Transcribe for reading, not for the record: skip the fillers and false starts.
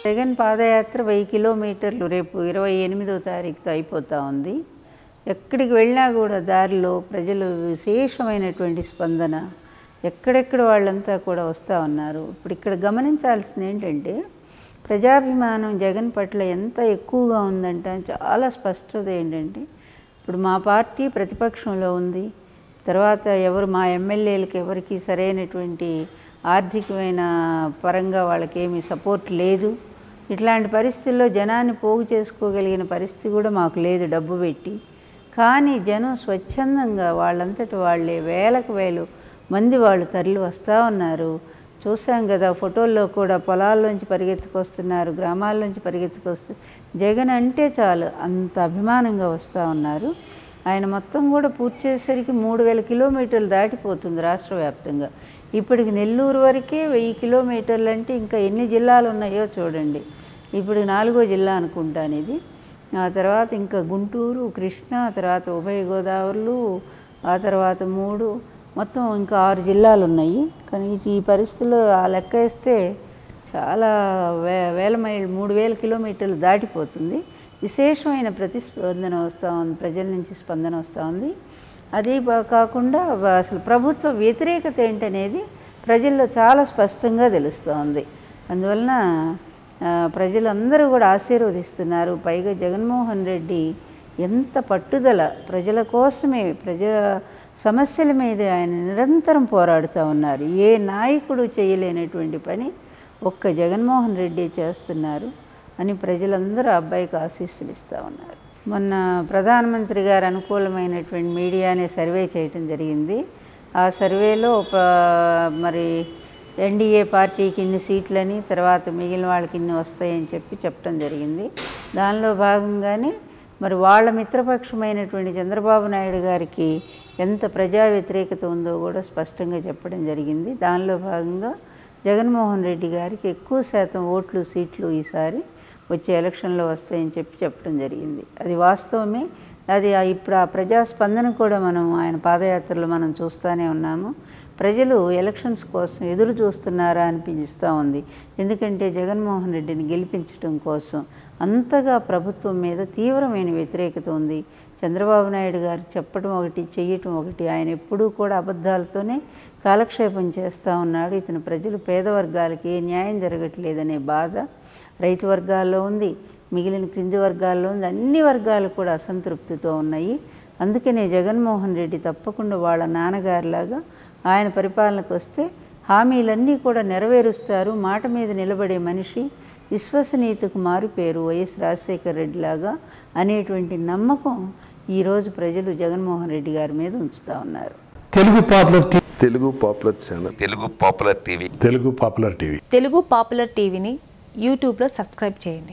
జగన్ పాదయాత్ర 1000 కిలోమీటర్లు రేపు 28వ తారీఖుతో అయిపోతూ ఉంది. ఎక్కడికి వెళ్ళినా కూడా దారిలో ప్రజలు విశేషమైనటువంటి స్పందన, ఎక్కడెక్కడ వాళ్ళంతా కూడా వస్తూ ఉన్నారు. ఇప్పుడు ఇక్కడ గమనించాల్సింది ఏంటంటే ప్రజాభిమానం జగన్ పట్ల ఎంత ఎక్కువగా ఉందంటే చాలా స్పష్టత ఏంటంటే, ఇప్పుడు మా పార్టీ ప్రతిపక్షంలో ఉంది, తర్వాత మా ఎమ్మెల్యేలకు ఎవరికి సరైనటువంటి ఆర్థికమైన పరంగా వాళ్ళకేమీ సపోర్ట్ లేదు. ఇట్లాంటి పరిస్థితుల్లో జనాన్ని పోగు చేసుకోగలిగిన పరిస్థితి కూడా మాకు లేదు డబ్బు పెట్టి. కానీ జనం స్వచ్ఛందంగా వాళ్ళంతటి వాళ్ళే వేలకు వేలు మంది వాళ్ళు తరలి వస్తూ ఉన్నారు. చూసాం కదా, ఫోటోల్లో కూడా పొలాల్లోంచి పరిగెత్తుకొస్తున్నారు, గ్రామాల్లోంచి పరిగెత్తుకొస్తూ జగన్ అంటే చాలు అంత అభిమానంగా వస్తూ ఉన్నారు. ఆయన మొత్తం కూడా పూర్తి చేసేసరికి 3000 కిలోమీటర్లు దాటిపోతుంది రాష్ట్ర వ్యాప్తంగా. ఇప్పటికి నెల్లూరు వరకే 1000 కిలోమీటర్లు అంటే ఇంకా ఎన్ని జిల్లాలు ఉన్నాయో చూడండి. ఇప్పుడు 4వ జిల్లా అనుకుంటాను ఇది. ఆ తర్వాత ఇంకా గుంటూరు, కృష్ణా, తర్వాత ఉభయ గోదావరిలు, ఆ తర్వాత 3, మొత్తం ఇంకా 6 జిల్లాలు ఉన్నాయి. కానీ ఈ పరిస్థితుల్లో ఆ లెక్క వేస్తే చాలా వేల మైళ్ళు 3000 కిలోమీటర్లు దాటిపోతుంది. విశేషమైన ప్రతిస్పందన వస్తూ ఉంది, ప్రజల నుంచి స్పందన వస్తూ ఉంది. అది కాకుండా అసలు ప్రభుత్వ వ్యతిరేకత ఏంటనేది ప్రజల్లో చాలా స్పష్టంగా తెలుస్తూ ఉంది. అందువలన ప్రజలందరూ కూడా ఆశీర్వదిస్తున్నారు. పైగా జగన్మోహన్ రెడ్డి ఎంత పట్టుదల, ప్రజల కోసమే, ప్రజల సమస్యల మీద ఆయన నిరంతరం పోరాడుతూ ఉన్నారు. ఏ నాయకుడు చేయలేనటువంటి పని ఒక్క జగన్మోహన్ రెడ్డి చేస్తున్నారు అని ప్రజలందరూ అబ్బాయికి ఆశీస్సులు ఇస్తూ ఉన్నారు. మొన్న ప్రధానమంత్రి గారు అనుకూలమైనటువంటి మీడియానే సర్వే చేయటం జరిగింది. ఆ సర్వేలో మరి ఎన్డీఏ పార్టీకి ఇన్ని సీట్లని, తర్వాత మిగిలిన వాళ్ళకి ఇన్ని వస్తాయని చెప్పడం జరిగింది. దానిలో భాగంగానే మరి వాళ్ళ మిత్రపక్షమైనటువంటి చంద్రబాబు నాయుడు గారికి ఎంత ప్రజా వ్యతిరేకత ఉందో కూడా స్పష్టంగా చెప్పడం జరిగింది. దానిలో భాగంగా జగన్మోహన్ రెడ్డి గారికి ఎక్కువ శాతం ఓట్లు, సీట్లు ఈసారి వచ్చే ఎలక్షన్లో వస్తాయని చెప్పడం జరిగింది. అది వాస్తవమే. అది ఇప్పుడు ఆ ప్రజాస్పందన కూడా మనం ఆయన పాదయాత్రలో మనం చూస్తూనే ఉన్నాము. ప్రజలు ఎలక్షన్స్ కోసం ఎదురు చూస్తున్నారా అనిపిస్తూ ఉంది. ఎందుకంటే జగన్మోహన్ రెడ్డిని గెలిపించడం కోసం అంతగా ప్రభుత్వం మీద తీవ్రమైన వ్యతిరేకత ఉంది. చంద్రబాబు నాయుడు గారు చెప్పడం ఒకటి, చెయ్యటం ఒకటి. ఆయన ఎప్పుడూ కూడా అబద్ధాలతోనే కాలక్షేపం చేస్తూ ఉన్నాడు. ఇతను ప్రజలు, పేద వర్గాలకి ఏ న్యాయం జరగట్లేదనే బాధ రైతు వర్గాల్లో ఉంది, మిగిలిన క్రింది వర్గాల్లో ఉంది. అన్ని వర్గాలు కూడా అసంతృప్తితో ఉన్నాయి. అందుకనే జగన్మోహన్ రెడ్డి తప్పకుండా వాళ్ళ నాన్నగారిలాగా ఆయన పరిపాలనకు వస్తే హామీలన్నీ కూడా నెరవేరుస్తారు, మాట మీద నిలబడే మనిషి, విశ్వసనీయతకు మారు పేరు వైఎస్ రాజశేఖర రెడ్డి లాగా అనేటువంటి నమ్మకం ఈరోజు ప్రజలు జగన్మోహన్ రెడ్డి గారి మీద ఉంచుతూ ఉన్నారు. తెలుగు పాపులర్ టీవీని యూట్యూబ్లో సబ్స్క్రైబ్ చేయండి.